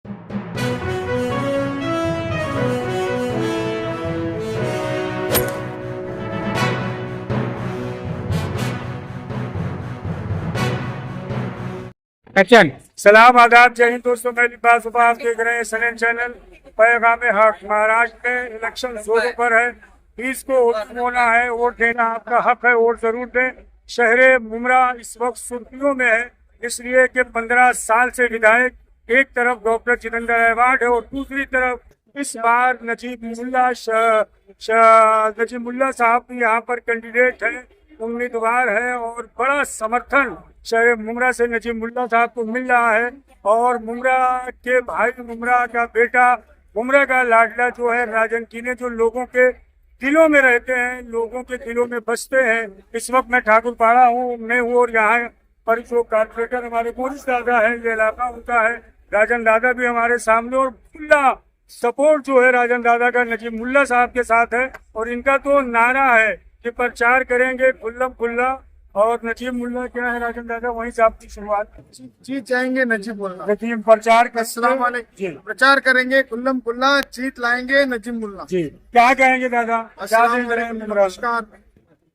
Action. सलाम आदाब, जय हिंद दोस्तों, मैं लिबास उपास देख रहे हैं सनन चैनल। पैगाम हक। महाराष्ट्र में इलेक्शन जोरों पर है। इसको वोट होना है, वोट देना आपका हक है, वोट जरूर दें। शहर मुमरा इस वक्त सुर्खियों में है, इसलिए कि 15 साल से विधायक एक तरफ डॉक्टर जितेंद्र अहवाड है और दूसरी तरफ इस बार नजीब मुल्ला साहब भी यहाँ पर कैंडिडेट है, उम्मीदवार है और बड़ा समर्थन शहर मुमरा से नजीब मुल्ला साहब को मिल रहा है। और मुमरा के भाई, मुमरा का बेटा, मुमरा का लाडला जो है राजन कीने, जो लोगों के दिलों में रहते हैं, लोगों के दिलों में बसते हैं। इस वक्त मैं ठाकुर पाड़ा मैं हूँ और यहाँ पर जो कारपोरेटर हमारे मोरिस दादा है, ये इलाका उनका है, राजन दादा भी हमारे सामने, और खुला सपोर्ट जो है राजन दादा का नजीब मुल्ला साहब के साथ है। और इनका तो नारा है कि प्रचार करेंगे खुल्लम खुल्ला। और नजीब मुल्ला क्या है राजन दादा, वहीं से आपकी शुरुआत। जीत जाएंगे नजीब मुल्ला। नजीब प्रचार प्रचार करेंगे खुल्लम खुल्ला, जीत लाएंगे नजीब मुल्ला जी। क्या कहेंगे दादा? नमस्कार।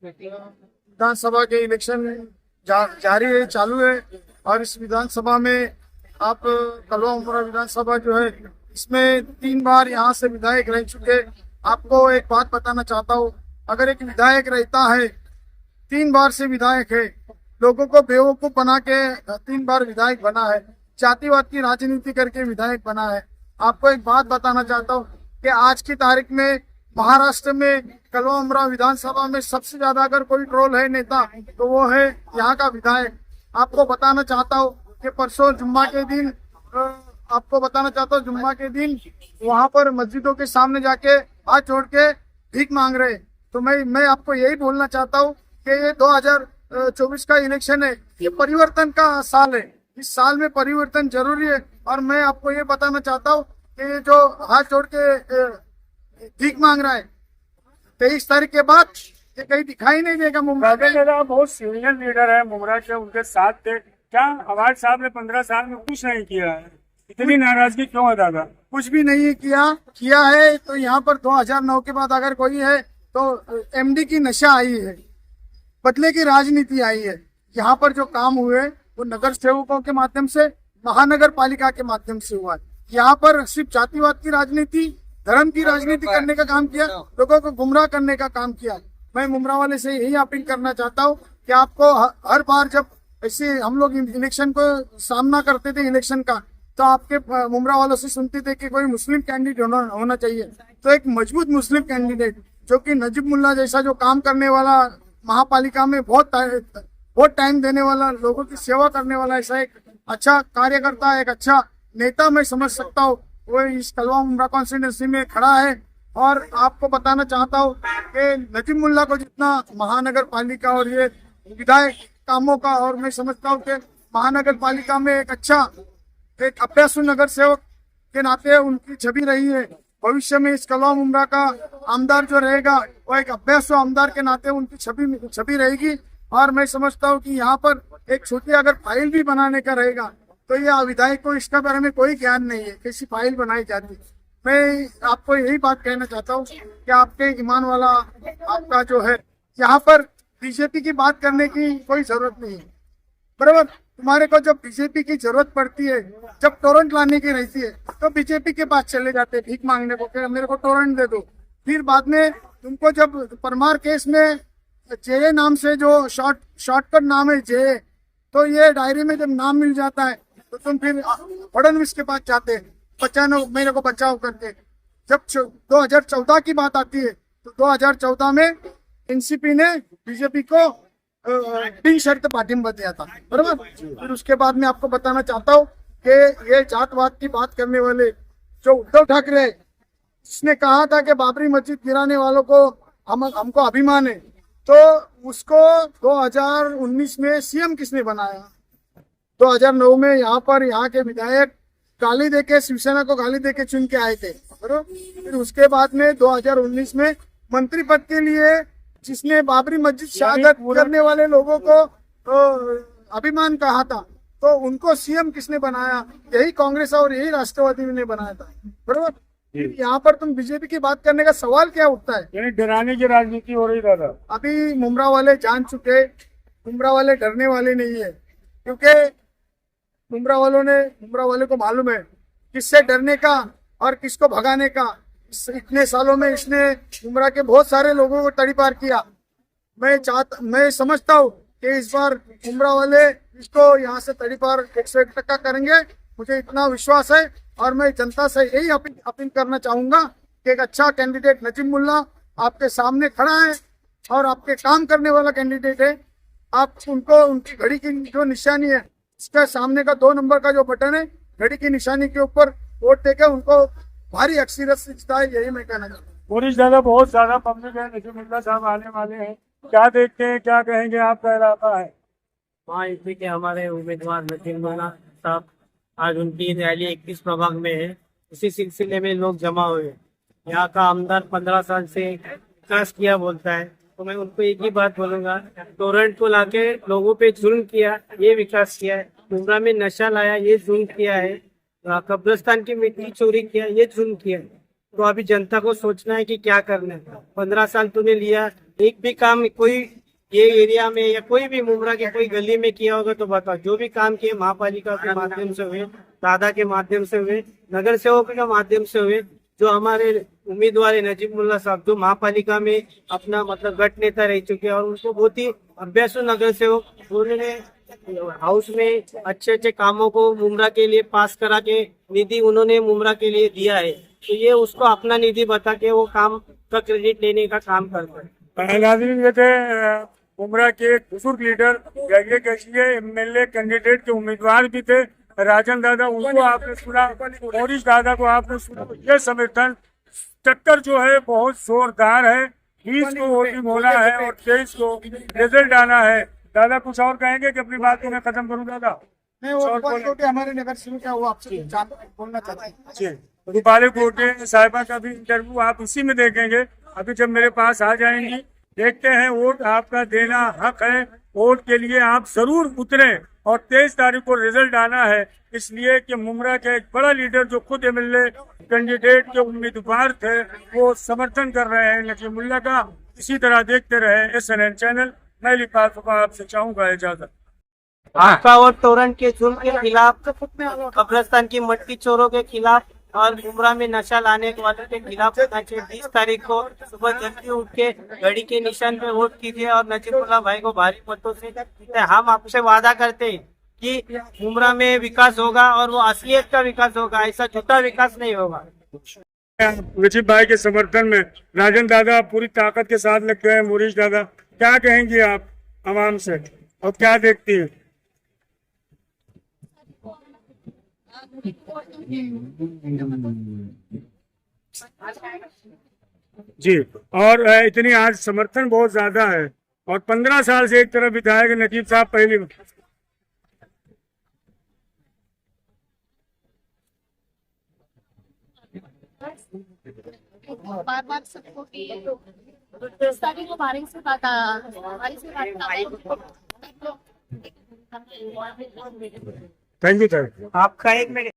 विधानसभा के इलेक्शन जारी है, चालू है, और इस विधानसभा में आप कलवा मुमरा विधानसभा जो है, इसमें 3 बार यहाँ से विधायक रह चुके। आपको एक बात बताना चाहता हूँ, अगर एक विधायक रहता है, 3 बार से विधायक है, लोगों को बेवकूफ बना के 3 बार विधायक बना है, जातिवाद की राजनीति करके विधायक बना है। आपको एक बात बताना चाहता हूँ कि आज की तारीख में महाराष्ट्र में कलवा मुमरा विधानसभा में सबसे ज्यादा अगर कोई ट्रोल है नेता, तो वो है यहाँ का विधायक। आपको बताना चाहता हूँ कि परसों जुम्मा के दिन वहाँ पर मस्जिदों के सामने जाके हाथ जोड़ के भीख मांग रहे। तो मैं आपको यही बोलना चाहता हूँ कि ये 2024 का इलेक्शन है, ये परिवर्तन का साल है, इस साल में परिवर्तन जरूरी है। और मैं आपको ये बताना चाहता हूँ कि जो हाथ जोड़ के भीख मांग रहा है, 23 तारीख के बाद ये कहीं दिखाई नहीं देगा। मुमरा बहुत सीनियर लीडर है मुमरा के, उनके साथ थे। क्या अवार्ड साहब ने 15 साल में कुछ नहीं किया है? इतनी नाराजगी क्यों है दादा? कुछ भी नहीं किया है। तो यहाँ पर 2009 के बाद अगर कोई है तो एमडी की नशा आई है, बदले की राजनीति आई है। यहाँ पर जो काम हुए वो नगर सेवकों के माध्यम से, महानगर पालिका के माध्यम से हुआ है। यहाँ पर सिर्फ जातिवाद की राजनीति, धर्म की राजनीति करने का काम किया, लोगों को गुमराह करने का काम किया। मैं मुमरा वाले से यही अपील करना चाहता हूँ कि आपको हर बार जब ऐसे हम लोग इलेक्शन को सामना करते थे इलेक्शन का, तो आपके मुमरा वालों से सुनते थे कि कोई मुस्लिम कैंडिडेट होना चाहिए। तो एक मजबूत मुस्लिम कैंडिडेट जो कि नजीब मुल्ला जैसा, जो काम करने वाला, महापालिका में बहुत टाइम देने वाला, लोगों की सेवा करने वाला, ऐसा एक अच्छा कार्यकर्ता, एक अच्छा नेता मैं समझ सकता हूँ, वो इस कलवा मुमरा कॉन्स्टिट्यूंसी में खड़ा है। और आपको बताना चाहता हूँ कि नजीब मुल्ला को जितना महानगर पालिका और ये विधायक कामों का, और मैं समझता हूँ कि महानगर पालिका में एक अच्छा, एक अभ्यासु नगर सेवक के नाते उनकी छवि रही है। भविष्य में इस कलवा मुमरा का आमदार जो रहेगा, वो एक अभ्यासु आमदार के नाते उनकी छवि रहेगी। और मैं समझता हूँ कि यहाँ पर एक छोटी अगर फाइल भी बनाने का रहेगा, तो ये विधायक को इसका बारे में कोई ज्ञान नहीं है, कैसी फाइल बनाई जाती। मैं आपको यही बात कहना चाहता हूँ कि आपके ईमान वाला आपका जो है, यहाँ पर बीजेपी की बात करने की कोई जरूरत नहीं है, बराबर। तुम्हारे को जब बीजेपी की जरूरत पड़ती है, जब टोरेंट लाने की रहती है, तो बीजेपी के पास चले जाते हैं भीख मांगने को कि मेरे को टोरेंट दे दो। फिर बाद में तुमको जब परमार केस में जे नाम से जो शॉर्टकट नाम है जे, तो ये डायरी में जब नाम मिल जाता है तो तुम फिर फडणवीस के पास जाते हैं, बचाओ मेरे को बचाओ करके। जब 2014 की बात आती है, तो 2014 में एनसीपी ने बीजेपी को बिन शर्त पाठिंबा दिया था, बराबर। फिर उसके बाद में आपको बताना चाहता हूँ कि ये जातवाद की बात करने वाले जो उद्धव ठाकरे, जिसने कहा था कि बाबरी मस्जिद गिराने वालों को हमको अभिमान है, तो उसको 2019 में सीएम किसने बनाया? 2009 में यहाँ के विधायक गाली देके, शिवसेना को गाली देके चुन के आए थे, बराबर। फिर उसके बाद में 2019 में मंत्री पद के लिए जिसने बाबरी मस्जिद शहादत करने वाले लोगों को तो अभिमान कहा था, तो उनको सीएम किसने बनाया? यही कांग्रेस और यही राष्ट्रवादी ने बनाया था, बरोबर। यहाँ पर तुम बीजेपी की बात करने का सवाल क्या उठता है? यानी डराने की राजनीति हो रही दादा। अभी मुमरा वाले जान चुके, मुमरा वाले डरने वाले नहीं है, क्योंकि मुमरा वाले को मालूम है किससे डरने का और किसको भगाने का। इतने सालों में इसने मुमरा के बहुत सारे लोगों को तड़ीपार किया। मैं समझता हूँ कि इस बार मुमरा वाले इसको यहाँ से तड़ीपार 101% करेंगे, मुझे इतना विश्वास है। और मैं जनता से यही अपील करना चाहूंगा कि एक अच्छा कैंडिडेट नजीब मुल्ला आपके सामने खड़ा है और आपके काम करने वाला कैंडिडेट है। आप उनको उनकी घड़ी की जो निशानी है, इसके सामने का 2 नंबर का जो बटन है, घड़ी की निशानी के ऊपर वोट देकर उनको भारी अक्सरियत से जिताए, यही मैं कहना चाहता हूँ। मोरिश दादा, बहुत ज्यादा पब्लिक है, नजीब मुल्ला साहब आने वाले हैं, क्या देखते हैं, क्या कहेंगे आपका इरादा है? हाँ, इसी के हमारे उम्मीदवार नजीब मुल्ला साहब, आज उनकी रैली 21 प्रभाग में है। उसी सिलसिले में लोग जमा हुए। यहाँ का आमदार 15 साल से विकास किया बोलता है, तो मैं उनको एक ही बात बोलूंगा, टोरेंट को लाके लोगों पे जुल्म किया, ये विकास किया है। मुमरा में नशा लाया, ये जुल्म किया है। कब्रिस्तान की मिट्टी चोरी किया, ये जुल्म किया है। तो अभी जनता को सोचना है कि क्या करना है। 15 साल तूने लिया, एक भी काम कोई ये एरिया में या कोई भी मुमरा के कोई गली में किया होगा तो बताओ। जो भी काम किए महापालिका के माध्यम से हुए, दादा के माध्यम से हुए, नगर सेवकों के माध्यम से हुए। जो हमारे उम्मीदवार है नजीब मुल्ला साहब, जो महापालिका में अपना मतलब गट नेता रह चुके हैं और उनको बहुत ही अभ्यासु नगर सेवक, उन्होंने हाउस में अच्छे अच्छे कामों को मुमरा के लिए पास करा के निधि उन्होंने मुमरा के लिए दिया है। तो ये उसको अपना निधि बता के वो काम का क्रेडिट लेने का काम करता है। नाज़रीन, ये थे मुमरा के बुजुर्ग लीडर, ये कहिए एमएलए कैंडिडेट के उम्मीदवार भी थे, राजन दादा। उनको आपने सुना, मोरिश दादा को आपने सुना। ये समर्थन टक्कर जो है बहुत जोरदार है। 20 को वोटिंग होना है और 23 को रिजल्ट आना है। दादा कुछ और कहेंगे कि अपनी बात को मैं खत्म करूँ? दादा मैं वो हमारे नगर सेवक क्या वो आपसे बोलना चाहता हूँ। रूपाली कोटे साहिबा का भी इंटरव्यू आप इसी में देखेंगे। अभी जब मेरे पास आ जाएंगी, देखते हैं। वोट आपका देना हक है, वोट के लिए आप जरूर उतरे। और 23 तारीख को रिजल्ट आना है, इसलिए कि मुमरा के एक बड़ा लीडर जो खुद एमएलए कैंडिडेट के उम्मीदवार थे, वो समर्थन कर रहे हैं नजीब मुल्ला का। इसी तरह देखते रहे SNN चैनल। मैं लिफाफा आपसे चाहूंगा इजाजत। आपका और टोरेंट के जुल्म के खिलाफ, कब्रिस्तान की मट्टी चोरों के खिलाफ और मुमरा में नशा लाने वालों के खिलाफ 20 तारीख को सुबह जल्दी उठ के घड़ी के निशान पे वोट कीजिए और नजीब मुल्ला भाई को भारी मतों से। हम आपसे वादा करते हैं कि मुमरा में विकास होगा और वो असलियत का विकास होगा, ऐसा झूठा विकास नहीं होगा। नजीब भाई के समर्थन में राजन दादा पूरी ताकत के साथ लग गए हैं। मोरिश दादा, क्या कहेंगे आप आवाम से और क्या देखती है? जी, और इतनी आज समर्थन बहुत ज्यादा है और 15 साल से एक तरफ विधायक नजीब साहब पहली बार सबको को बारिश से बात थैंक यू। आपका 1 मिनट।